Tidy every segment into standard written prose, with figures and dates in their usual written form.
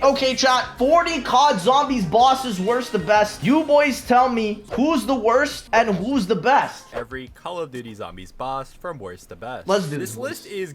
Okay, chat. 40 COD Zombies bosses, worst to best. You boys tell me who's the worst and who's the best. Every Call of Duty Zombies boss from worst to best. Let's do this. this list is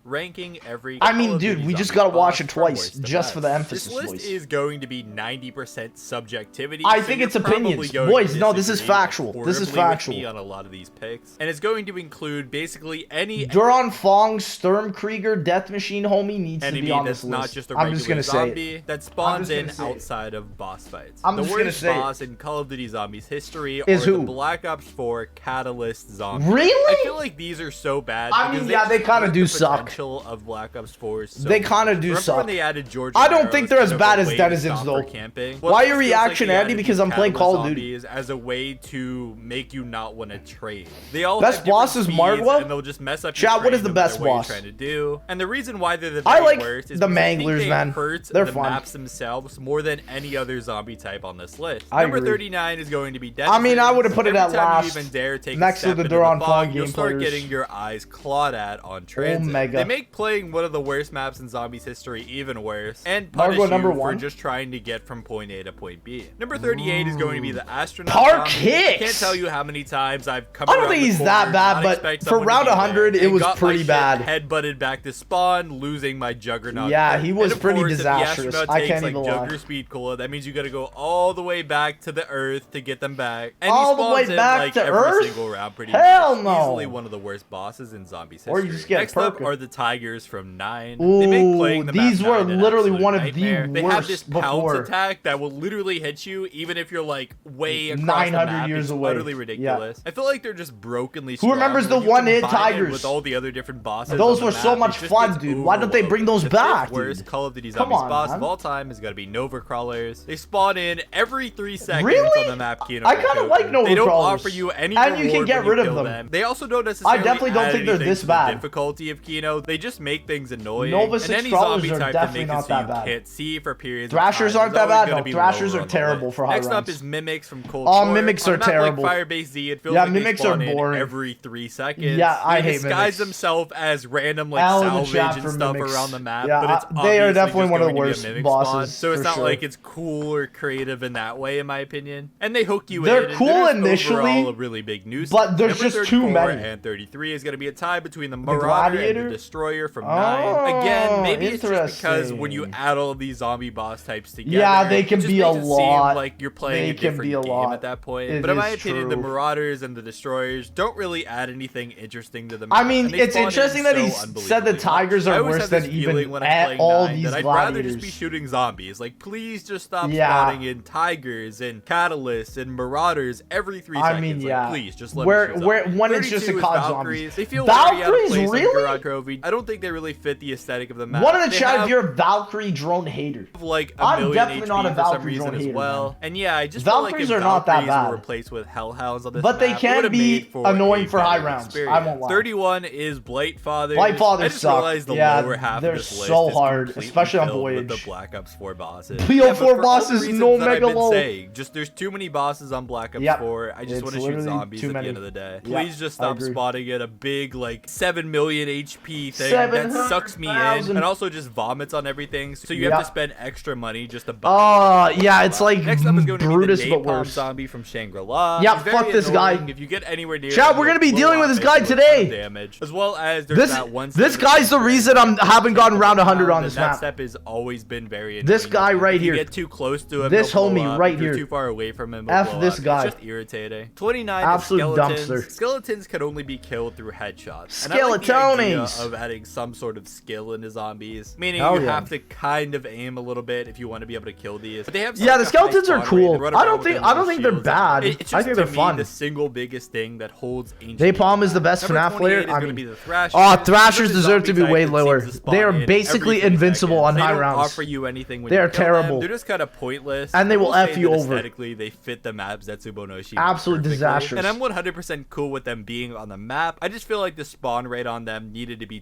ranking every I mean, Call of dude, Duty we just Zombies gotta watch boss it from twice worst to just best. for the emphasis, This list boys. is going to be 90% subjectivity. I so think you're it's opinions. probably going Boys, to no, this is disagree factual. This is horribly with factual. me on a lot of these picks, and it's going to include basically any Duran Fong Sturmkrieger Death Machine homie needs to enemy be on that's this not list. just a I'm just regular gonna say zombie it. that spawns in say it. outside of boss fights. I'm the just gonna worst say it. boss in Call of Duty Zombies history Is are who? the Black Ops 4 Catalyst zombies. Really? I feel like these are so bad. I mean, because yeah, they just kinda hurt do the suck. potential of Black Ops 4 so They kind of do Remember suck. when they added George I don't Romero think they're as kind of bad a as way to Denizens, stop though. for camping? Why it your feels reaction, they Andy? added Because these I'm playing Call of Catalyst Duty. zombies as a way to make you not want to trade. They all Best have different boss is speeds, Margwa? and they'll just mess up Chat, your what is trade the no matter best what you're boss? trying to do. And the reason why they're the I very like worst is the because I think Manglers, they man. hurt They're the fun. maps themselves more than any other zombie type on this list. I Number agree. 39 is going to be I mean, I would've put it Every at time last, you even dare take next a to step the into Duran fog, Fong you'll game start players. getting your eyes clawed at on transit. Omega. They make playing one of the worst maps in zombies history even worse, and Margwa punish number you for one? just trying to get from point A to point B. Number 38 is going to be the astronaut Park zombie. I Hicks! can't tell you how many times I've come I don't around think the he's corner, that bad, not but expect for someone to round be there, 100, it and was got my pretty shit bad. Headbutted back to spawn, losing my juggernaut. Yeah, he was And of pretty course, if the disastrous. astronaut I takes, can't like, even Jug lie. or Speed Cola, that means you gotta go all the way back to the Earth to get them back. And All he the spawns way in, back like, to every Earth? single round pretty Hell much. no. Easily one of the worst bosses in zombies history. Or you just get Next up Perka. are the Tigers from 9. Ooh, they make playing the map these were 9 an literally absolute one of the nightmare. They have this worst pounce before. attack that will literally hit you even if you're like way across 900 the map. years It's away. utterly ridiculous. I feel like they're just brokenly strong. Who remembers the When you one-hit combine it Tigers? with all the other different bosses Those on were the so map, much it just fun, gets dude. Why don't they bring those overloaded. back, The fifth worst dude? Call of Duty Come Zombies on, boss man. of all time is gonna be Nova Crawlers. They spawn in every 3 seconds Really? on the map. Kino I kinda like Nova They don't Crawlers. offer you any And you can reward get when you rid of kill them. They also don't necessarily definitely don't add think they're anything this to bad. the difficulty of Kino. They just make things annoying. Nova and 6 any Crawlers zombie are type that definitely makes not it so that you bad. can't see for periods Thrashers of time aren't is that always bad? gonna No, be Thrashers lower are on the terrible list. for high Next up rounds. is Mimics from Cold Oh, War. Mimics On are a map terrible. Like Firebase Z, it feels Yeah, like Mimics they spawn are in boring. every 3 seconds. Yeah, I they hate disguise Mimics. themselves as random like L in the salvage chat and for stuff Mimics. around the map, Yeah, but it's they are obviously definitely just one of the going to be a worst Mimic bosses, spawn. So it's for not sure. like it's cool or creative in that way, in my opinion. And they hook you They're in. and cool just initially, overall a really big nuisance. but there's Number just too 34 many. And 33 is going to be a tie between the Marauder and Gladiator? the Destroyer from Oh, 9. Again, maybe it's just because interesting. when you add all of these zombie boss types together, Yeah, they it can just be a makes it lot. seem like you're playing They a can different be a game lot. at that point. It But in my is opinion, the true. Marauders and the Destroyers don't really add anything interesting to the map. I mean, and they it's spawn in interesting that so he said the unbelievably Tigers much. I are always worse have this than feeling even when I'm at playing all 9 these that I'd rather just be gladiators. shooting zombies. Like, please just stop Yeah. spawning in Tigers and Catalysts and Marauders every 3 seconds. I mean, Like, yeah. please, just let Where- me shoot where- zombies. when it's just a 32 is COD Valkyries. zombies. They feel very out of Valkyries, place on really? Garage Trophy. I don't think they really fit the aesthetic of the map. One in the They chat have if you're a Valkyrie drone hater. like a I'm million definitely HP not a for some Valkyrie reason drone as hater, well. man. And yeah, I just Valkyries feel like if are not that Valkyries bad. were replaced with Hellhounds on this But they map, it can would've be made for annoying a for high better rounds. experience. I won't lie. 31 is Blight Fathers. Blight Fathers I just suck. realized the Yeah, lower half they're of this list so is hard, completely especially on filled with Voyage. the Black Ops 4 bosses. PO4 Yeah, but for all the bosses, reasons no that I've been Megalo. saying, just there's too many bosses on Black Ops Yep. 4. I just It's want to shoot literally zombies too at many. the end of the day. Yep, Please just I stop agree. spotting at a big like 7 million HP thing that sucks me in, 700,000. and also just vomits on everything. So you have Yep. to spend extra money just to buy. Yeah, it's like Next up is going Brutus to be the but Napalm worse. Zombie from Shangri-La. Yeah, He's very fuck this guy. annoying. If you get anywhere near Chat, him, we're gonna he'll be dealing blow with this up guy and do a ton of today. damage. As well as there's This that one guy's the reason I haven't gotten round 100 on this that map. step has always been very annoying. This guy right If you here. get too close to him, This he'll blow homie up. right If you're here. too far away from him, he'll F blow this up. guy. It's just irritating. 29 Absolute is skeletons. dumpster. Skeletons can only be killed through headshots. And I like the idea Skeletonies. of adding some sort of skill into zombies, meaning Hell you yeah. have to kind of aim a little bit if you want to be able to kill these. But they have Yeah, such the a skeletons high are spawn rate cool. and run I around don't with think them I little don't think they're shields. bad. It's I just, think to they're me, fun. the single biggest thing that holds ancient Napalm is the best Number FNAF 28 player. is I gonna mean, be the Thrashers. oh, Thrashers They're the deserve to be zombie way type that lower. seems to spawn They are in basically every 3 invincible seconds. on They high don't rounds. offer you anything when They you are kill terrible. them. They're just kind of pointless. And they will I F say you that over. Aesthetically, they fit the map Zetsubonoshi. Absolute perfectly. disastrous. And I'm 100% cool with them being on the map. I just feel like the spawn rate on them needed to be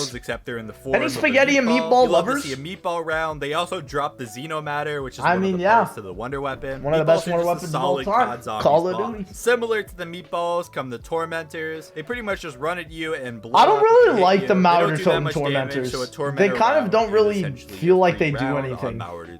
themselves, except they're in the form Any of spaghetti a and meatball you love lovers? to see a meatball round. They also dropped the Xenomatter, which is I one mean, of the yeah. parts to the Wonder Weapon. One of the best Meatballs are Wonder just a Weapons of all solid time. COD zombie. Call of Duty. Similar to the meatballs come the tormentors. They pretty much just run at you and blow. I don't really like the Mauer Totem tormentors. They kind of don't really feel like they do anything. Number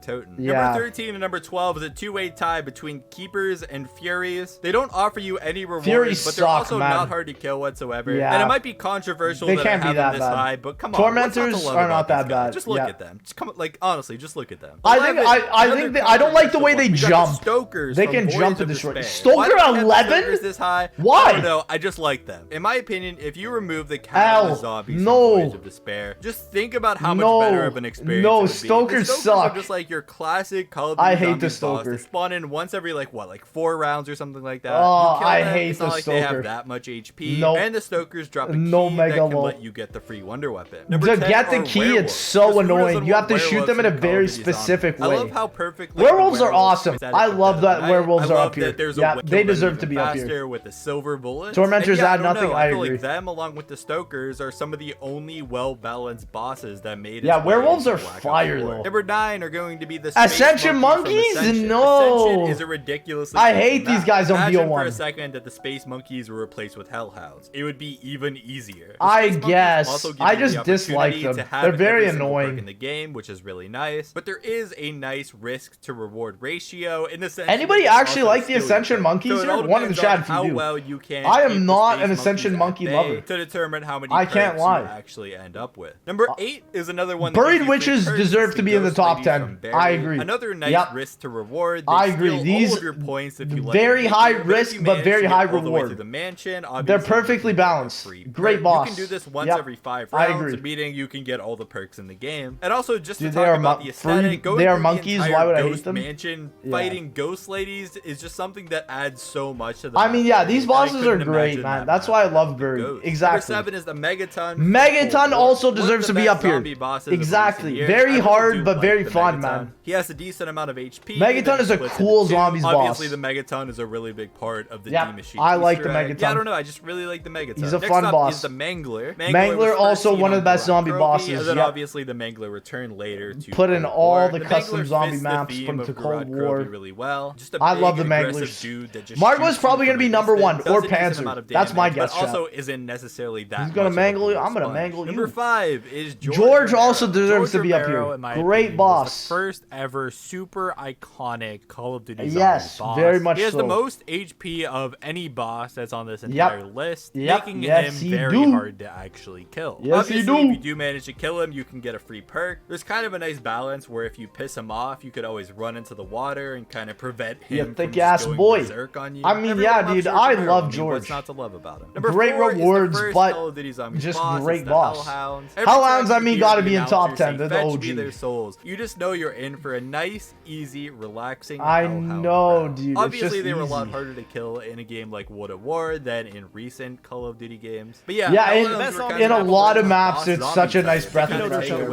13 and number 12 is a two-way tie between keepers and furies. They don't offer you any rewards, but they're also not hard to kill whatsoever. Yeah. And it might be controversial that I have them this high, but come on, tormentors are not that bad. Just look at them. Just come, like, honestly, just look at them. I don't like the way they jump. Stokers. They can jump to destroy. Stoker 11? This high? Why? I don't know. I just like them. In my opinion, if you remove the countless zombies from Voids of Despair, just think about how much better of an experience. No, Stokers suck. Are just like your classic Call of Duty. I hate the Stoker. They spawn in once every like 4 rounds or something like that. Oh, I hate the Stoker. They have that much HP. Nope. And the Stokers drop a key that can let you get the free wonder weapon. To get the key, it's so annoying. You have to shoot them in a very specific way. I love how perfectly werewolves are awesome. I love that werewolves are up here. Yeah, they deserve to be up here. With the silver bullets. Tormentors add nothing. I agree. Like them, along with the Stokers, are some of the only well-balanced bosses that made it. Yeah, werewolves are fire though. Number 9 are going to be the Ascension monkeys. No, Ascension is a ridiculously. I hate these guys on Imagine BO1. for a second that the space monkeys were replaced with hellhounds. It would be even easier. I guess. I just dislike them. They're very annoying in the game, which is really nice. But there is a nice risk to reward ratio in the sense. Anybody actually like the Ascension monkeys? Here, one in the chat if you do. Well you can. I am not an Ascension monkey lover. To determine how many I can't lie. you actually end up with. Number 8 is another one. Buried witches deserve to be in the top 10. I agree. Another nice risk to reward. I agree. These all of your points if you very high risk but very high reward. The mansion, they're perfectly balanced. Great boss. You can do this once every 5 rounds. I agree. Meaning you can get all the perks in the game. And also just to talk about the aesthetic, they are monkeys. Why would I hate them? Mansion fighting ghost ladies is just something that adds so much to the. I mean, yeah, these bosses are great, man. That's why I love Buried. Exactly. Number 7 is the Megaton. Megaton also deserves to be up here. Exactly. Very hard, but very fun, man. He has a decent amount of HP. Megaton is a cool zombies boss. Obviously, the Megaton is a really big part of the D Machine. I like the Megaton. Yeah, I don't know. I just really like the Megaton. He's a fun boss. Is the Mangler. Mangler also one of the best zombie bosses. And then obviously the Mangler returned later to put in all the custom zombie maps from the Cold War. Really well. I love the Manglers. Margo's probably gonna be number 1 or Panzer. That's my guess. But also isn't necessarily that. He's gonna mangle you. I'm gonna mangle you. Number 5 is George. Also deserves to be up here. Great boss. First ever super iconic Call of Duty. Yes, very much so. He has the most HP of any boss that's on this entire list, making him very hard to actually kill. Obviously, if you do manage to kill him, you can get a free perk. There's kind of a nice balance where if you piss him off, you could always run into the water and kind of prevent him from just going berserk on you. I mean, yeah, dude, I love George. What's not to love about him? Great rewards, but just great boss. Hellhounds, I mean, gotta be in top 10. They're the OG. Their souls. You just know you're in for a nice, easy, relaxing. I know, dude. Obviously, they were a lot harder to kill in a game like World at War than in recent Call of Duty games. But yeah, in a lot of maps, it's such a nice breath of fresh air.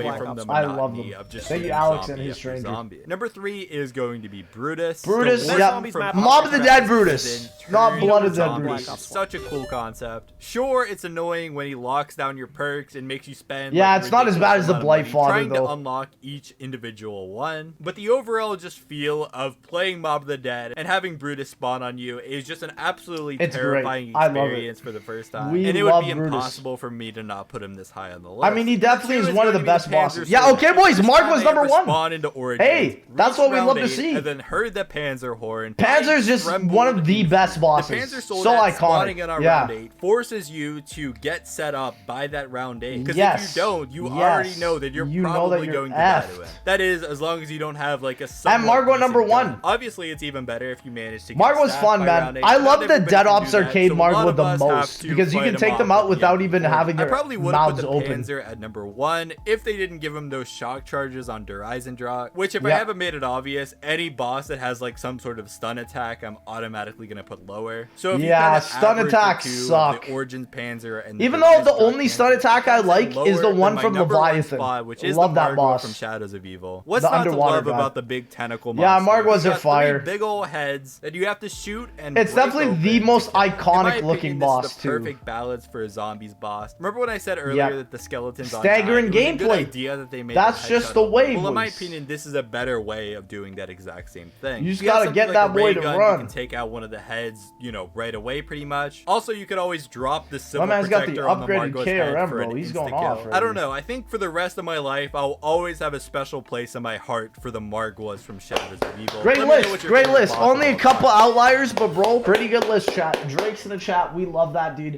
I love them. Thank you, Alex and his stranger. Number 3 is going to be Brutus. Brutus, yeah. Mob of the Dead Brutus. Not Blood of the Dead Brutus. Such a cool concept. Sure, it's annoying when he locks down your perks and makes you spend. Yeah, it's not as bad as the Blight Father, trying to unlock each individual one. But the overall just feel of playing Mob of the Dead and having Brutus spawn on you is just an absolutely terrifying experience for the first time. And it would be impossible for me to not put him this high on the list. I mean, he definitely is one of the best bosses. Yeah, okay, boys. Mark was number 1. Hey, that's what we love to see. And then heard the Panzer horn. Panzer's just one of the best bosses. The Panzer so iconic. In round 8 forces you to get set up by that round 8. Because if you don't, you already know that you're probably going to die to it. That is, as long as you don't have like a. And Margo number 1. Obviously, it's even better if you manage to. Margo's fun, man. I love the Dead Ops Arcade Margo the most because you can take them out without even having their mouths open. Panzer at number 1 if they didn't give him those shock charges on Der Eisendrache, which if I haven't made it obvious, any boss that has like some sort of stun attack, I'm automatically gonna put lower. So if you stun attacks suck. The Origins Panzer and even though the only stun attack I like is the one from Leviathan, which is love the that boss from Shadows of Evil. What's not to love about the big tentacle monster? Yeah, Margo's are fire. Big old heads that you have to shoot and it's definitely the most iconic looking boss too. Perfect balance for a zombies boss. Remember when I said earlier that the skeletons staggering gameplay. Idea that they made. That's just the way. Well, in my opinion, this is a better way of doing that exact same thing. You just gotta get that boy to run. You can can take out one of the heads, you know, right away pretty much. Also, you could always drop the Civil man's got the Protector on the upgraded Margot's head KRM, for an bro. He's instant going off kill. right I don't here. know. I think for the rest of my life, I'll always have a special place in my heart for the Margwas from Shadows of Evil. Great list, great list. Only a couple outliers, but bro, pretty good list, chat. Drake's in the chat. We love that, dude.